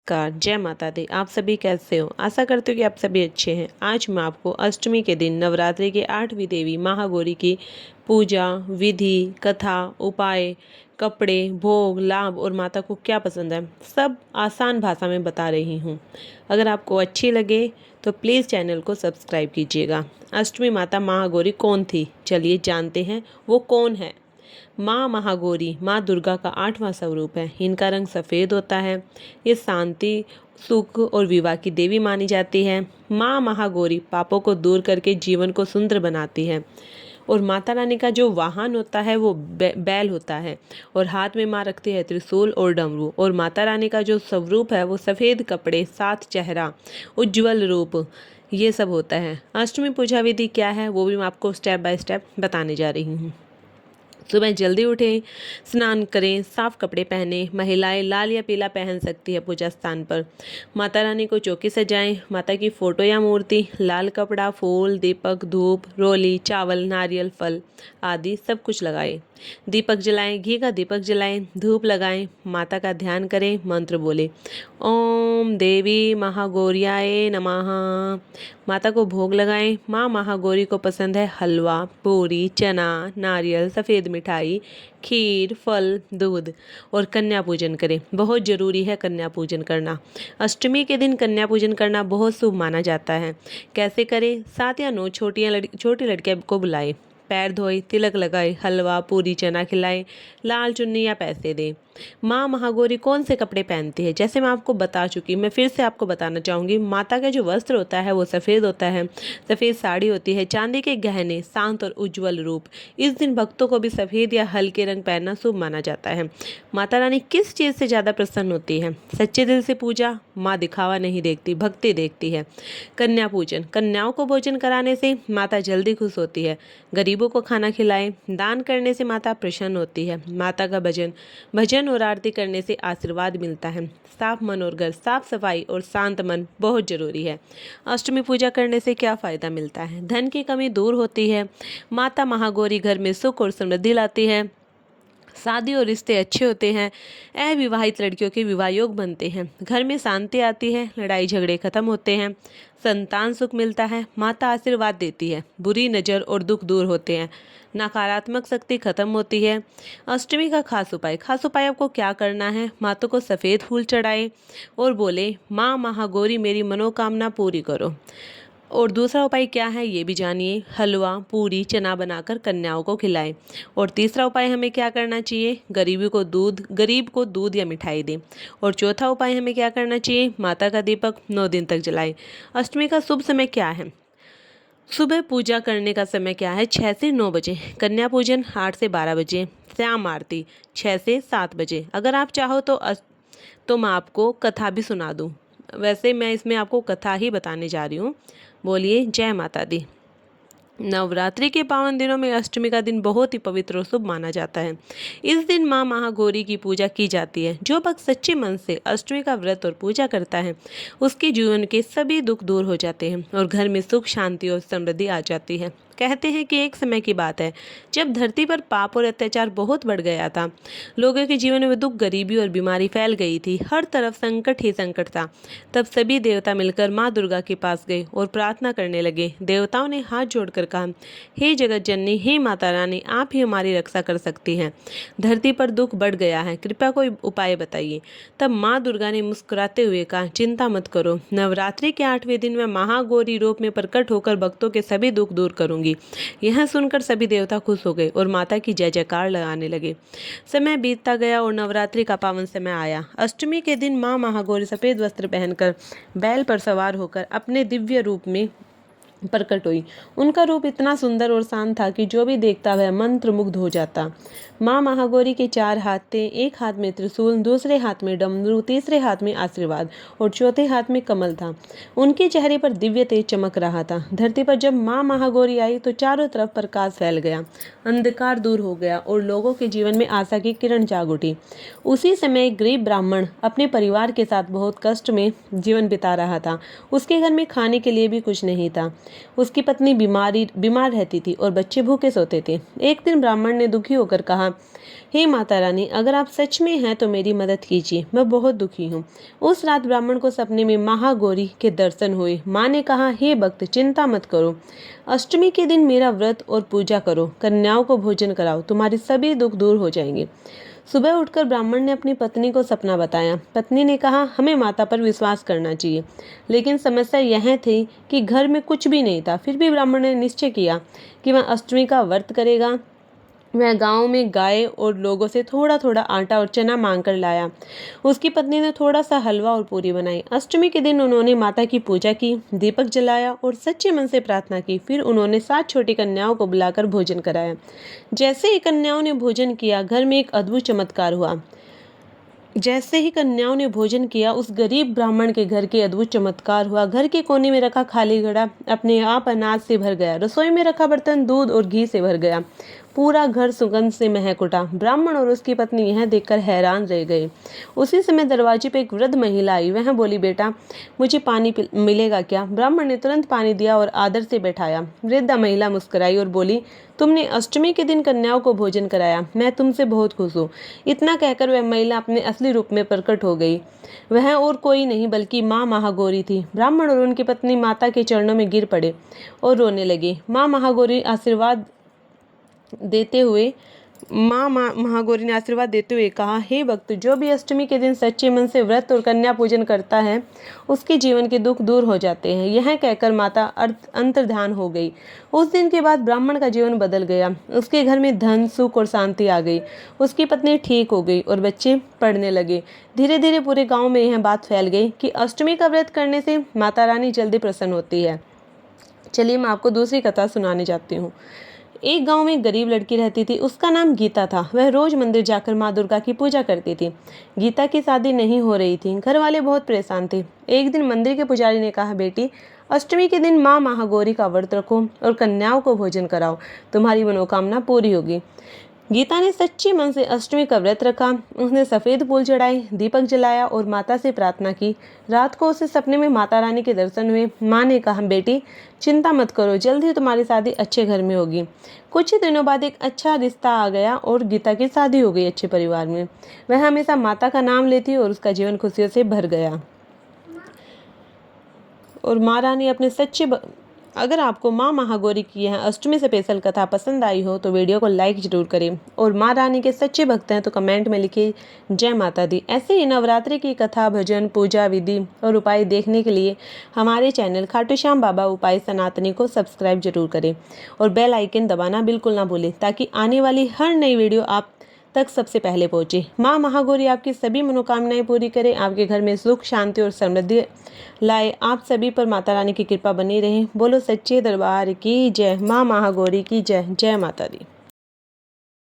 नमस्कार, जय माता दी। आप सभी कैसे हो? आशा करती हूँ कि आप सभी अच्छे हैं। आज मैं आपको अष्टमी के दिन नवरात्रि के 8वीं देवी महागौरी की पूजा, विधि, कथा, उपाय, कपड़े, भोग, लाभ और माता को क्या पसंद है, सब आसान भाषा में बता रही हूँ। अगर आपको अच्छी लगे तो प्लीज़ चैनल को सब्सक्राइब कीजिएगा। अष्टमी माता महागौरी कौन थी? चलिए जानते हैं वो कौन है। माँ महागौरी माँ दुर्गा का 8वां स्वरूप है। इनका रंग सफ़ेद होता है। ये शांति, सुख और विवाह की देवी मानी जाती है। माँ महागौरी पापों को दूर करके जीवन को सुंदर बनाती है। और माता रानी का जो वाहन होता है वो बैल होता है और हाथ में माँ रखती है त्रिशूल और डमरू। और माता रानी का जो स्वरूप है वो सफ़ेद कपड़े, सात चेहरा, उज्ज्वल रूप, ये सब होता है। अष्टमी पूजा विधि क्या है वो भी मैं आपको स्टेप बाय स्टेप बताने जा रही हूँ। सुबह जल्दी उठें, स्नान करें, साफ कपड़े पहने। महिलाएं लाल या पीला पहन सकती है पूजा स्थान पर। माता रानी को चौकी सजाएं। माता की फोटो या मूर्ति, लाल कपड़ा, फूल, दीपक, धूप, रोली, चावल, नारियल, फल आदि सब कुछ लगाएं। दीपक जलाएं, घी का दीपक जलाएं, धूप लगाएं, माता का ध्यान करें, मंत्र बोले, ओम देवी महागौरियाय नमः। माता को भोग लगाएं। माँ महागौरी को पसंद है हलवा, पूरी, चना, नारियल, सफ़ेद मिठाई, खीर, फल, दूध। और कन्या पूजन करें। बहुत ज़रूरी है कन्या पूजन करना। अष्टमी के दिन कन्या पूजन करना बहुत शुभ माना जाता है। कैसे करें? 7 या 9 छोटी लड़कियों को बुलाएं। पैर धोए, तिलक लगाए, हलवा, पूरी, चना खिलाए, लाल चुन्नी या पैसे दें। माँ महागौरी कौन से कपड़े पहनती है? जैसे मैं आपको बता चुकी, मैं फिर से आपको बताना चाहूँगी। माता का जो वस्त्र होता है वो सफ़ेद होता है। सफ़ेद साड़ी होती है, चांदी के गहने, शांत और उज्ज्वल रूप। इस दिन भक्तों को भी सफ़ेद या हल्के रंग पहनना शुभ माना जाता है। माता रानी किस चीज़ से ज़्यादा प्रसन्न होती है? सच्चे दिल से पूजा। माँ दिखावा नहीं देखती, भक्ति देखती है। कन्या पूजन, कन्याओं को भोजन कराने से माता जल्दी खुश होती है। गरीबों को खाना खिलाएं। दान करने से माता प्रसन्न होती है। माता का भजन और आरती करने से आशीर्वाद मिलता है। साफ मन और घर, साफ सफाई और शांत मन बहुत जरूरी है। अष्टमी पूजा करने से क्या फायदा मिलता है? धन की कमी दूर होती है। माता महागौरी घर में सुख और समृद्धि लाती है। शादी और रिश्ते अच्छे होते हैं। अविवाहित लड़कियों के विवाह योग बनते हैं। घर में शांति आती है। लड़ाई झगड़े खत्म होते हैं। संतान सुख मिलता है। माता आशीर्वाद देती है। बुरी नज़र और दुख दूर होते हैं। नकारात्मक शक्ति खत्म होती है। अष्टमी का खास उपाय आपको क्या करना है? माता को सफ़ेद फूल चढ़ाए और बोले, माँ महागौरी मेरी मनोकामना पूरी करो। और दूसरा उपाय क्या है ये भी जानिए। हलवा, पूरी, चना बनाकर कन्याओं को खिलाएं। और तीसरा उपाय हमें क्या करना चाहिए? गरीब को दूध या मिठाई दें। और चौथा उपाय हमें क्या करना चाहिए? माता का दीपक 9 दिन तक जलाएं। अष्टमी का शुभ समय क्या है? सुबह पूजा करने का समय क्या है? 6 से 9 बजे। कन्या पूजन 8 से 12 बजे। श्याम आरती 6 से 7 बजे। अगर आप चाहो तो मैं आपको कथा भी सुना दूं। वैसे मैं इसमें आपको कथा ही बताने जा रही हूँ। बोलिए जय माता दी। नवरात्रि के पावन दिनों में अष्टमी का दिन बहुत ही पवित्र और शुभ माना जाता है। इस दिन माँ महागौरी की पूजा की जाती है। जो भक्त सच्चे मन से अष्टमी का व्रत और पूजा करता है उसके जीवन के सभी दुख दूर हो जाते हैं और घर में सुख, शांति और समृद्धि आ जाती है। कहते हैं कि एक समय की बात है जब धरती पर पाप और अत्याचार बहुत बढ़ गया था। लोगों के जीवन में दुख, गरीबी और बीमारी फैल गई थी। हर तरफ संकट ही संकट था। तब सभी देवता मिलकर माँ दुर्गा के पास गए और प्रार्थना करने लगे। देवताओं ने हाथ जोड़कर कहा, हे जगत जननी, हे माता रानी, आप ही हमारी रक्षा कर सकती हैं। धरती पर दुख बढ़ गया है, कृपया कोई उपाय बताइए। तब माँ दुर्गा ने मुस्कुराते हुए कहा, चिंता मत करो, नवरात्रि के 8वें दिन मैं महागौरी रूप में प्रकट होकर भक्तों के सभी दुख दूर करूंगी। यह सुनकर सभी देवता खुश हो गए और माता की जय जयकार लगाने लगे। समय बीतता गया और नवरात्रि का पावन समय आया। अष्टमी के दिन माँ महागौरी सफेद वस्त्र पहनकर बैल पर सवार होकर अपने दिव्य रूप में प्रकट हुई। उनका रूप इतना सुंदर और शांत था कि जो भी देखता वह मंत्रमुग्ध हो जाता। माँ महागौरी के 4 हाथ थे। एक हाथ में त्रिशूल, दूसरे हाथ में डमरू, तीसरे हाथ में आशीर्वाद और चौथे हाथ में कमल था। उनके चेहरे पर दिव्य तेज चमक रहा था। धरती पर जब माँ महागौरी आई तो चारों तरफ प्रकाश फैल गया, अंधकार दूर हो गया और लोगों के जीवन में आशा की किरण जाग उठी। उसी समय एक गरीब ब्राह्मण अपने परिवार के साथ बहुत कष्ट में जीवन बिता रहा था। उसके घर में खाने के लिए भी कुछ नहीं था। उसकी पत्नी बीमार रहती थी और बच्चे भूखे सोते थे। एक दिन ब्राह्मण ने दुखी होकर कहा, कहा, हे माता रानी, अगर आप सच में हैं तो मेरी मदद कीजिए, मैं बहुत दुखी हूँ। उस रात ब्राह्मण को सपने में महागौरी के दर्शन हुए। माँ ने कहा, हे भक्त, चिंता मत करो, अष्टमी के दिन मेरा व्रत और पूजा करो, कन्याओं को भोजन कराओ, तुम्हारे सभी दुख दूर हो जाएंगे। सुबह उठकर ब्राह्मण ने अपनी पत्नी को सपना बताया। पत्नी ने कहा, हमें माता पर विश्वास करना चाहिए, लेकिन समस्या यह थी कि घर में कुछ भी नहीं था। फिर भी ब्राह्मण ने निश्चय किया कि वह अष्टमी का व्रत करेगा। वह गांव में गाय और लोगों से थोड़ा थोड़ा आटा और चना मांग कर लाया। उसकी पत्नी ने थोड़ा सा हलवा और पूरी बनाई। अष्टमी के दिन उन्होंने माता की पूजा की, दीपक जलाया और सच्चे मन से प्रार्थना की। फिर उन्होंने 7 छोटी कन्याओं को बुलाकर भोजन कराया। जैसे ही कन्याओं ने भोजन किया, घर में एक अद्भुत चमत्कार हुआ। जैसे ही कन्याओं ने भोजन किया, उस गरीब ब्राह्मण के घर के अद्भुत चमत्कार हुआ। घर के कोने में रखा खाली घड़ा अपने आप अनाज से भर गया। रसोई में रखा बर्तन दूध और घी से भर गया। पूरा घर सुगंध से महक उठा। ब्राह्मण और उसकी पत्नी यह देखकर हैरान रह गए। उसी समय दरवाजे पर एक वृद्ध महिला आई। वह बोली, बेटा, मुझे पानी मिलेगा क्या? ब्राह्मण ने तुरंत पानी दिया और आदर से बैठाया। वृद्ध महिला मुस्कुराई और बोली, तुमने अष्टमी के दिन कन्याओं को भोजन कराया, मैं तुमसे बहुत खुश हूँ। इतना कहकर वह महिला अपने असली रूप में प्रकट हो गई। वह और कोई नहीं बल्कि माँ महागौरी थी। ब्राह्मण और उनकी पत्नी माता के चरणों में गिर पड़े और रोने लगे। माँ महागौरी ने आशीर्वाद देते हुए कहा, हे भक्त, जो भी अष्टमी के दिन सच्चे मन से व्रत और कन्या पूजन करता है, उसके जीवन के दुख दूर हो जाते हैं। यह कहकर माता अंतर्ध्यान हो गई। उस दिन के बाद ब्राह्मण का जीवन बदल गया। उसके घर में धन, सुख और शांति आ गई। उसकी पत्नी ठीक हो गई और बच्चे पढ़ने लगे। धीरे धीरे पूरे गाँव में यह बात फैल गई कि अष्टमी का व्रत करने से माता रानी जल्दी प्रसन्न होती है। चलिए मैं आपको दूसरी कथा सुनाने जाती हूँ। एक गांव में एक गरीब लड़की रहती थी। उसका नाम गीता था। वह रोज मंदिर जाकर माँ दुर्गा की पूजा करती थी। गीता की शादी नहीं हो रही थी। घर वाले बहुत परेशान थे। एक दिन मंदिर के पुजारी ने कहा, बेटी, अष्टमी के दिन माँ महागौरी का व्रत रखो और कन्याओं को भोजन कराओ, तुम्हारी मनोकामना पूरी होगी। गीता ने सच्चे मन से अष्टमी का व्रत रखा। उसने सफेद फूल चढ़ाए, दीपक जलाया और माता से प्रार्थना की। रात को उसे सपने में माता रानी के दर्शन हुए। माँ ने कहा, बेटी, चिंता मत करो, जल्द ही तुम्हारी शादी अच्छे घर में होगी। कुछ ही दिनों बाद एक अच्छा रिश्ता आ गया और गीता की शादी हो गई अच्छे परिवार में। वह हमेशा माता का नाम लेती और उसका जीवन खुशियों से भर गया। और माँ रानी अपने अगर आपको माँ महागौरी की यह अष्टमी स्पेशल कथा पसंद आई हो तो वीडियो को लाइक जरूर करें, और माँ रानी के सच्चे भक्त हैं तो कमेंट में लिखिए जय माता दी। ऐसे ही नवरात्रि की कथा, भजन, पूजा विधि और उपाय देखने के लिए हमारे चैनल खाटू श्याम बाबा उपाय सनातनी को सब्सक्राइब जरूर करें और बेल आइकन दबाना बिल्कुल ना भूलें, ताकि आने वाली हर नई वीडियो आप तक सबसे पहले पहुंचे। माँ महागौरी आपकी सभी मनोकामनाएं पूरी करें, आपके घर में सुख, शांति और समृद्धि लाए। आप सभी पर माता रानी की कृपा बनी रहे। बोलो सच्चे दरबार की जय। माँ महागौरी की जय। जय माता दी।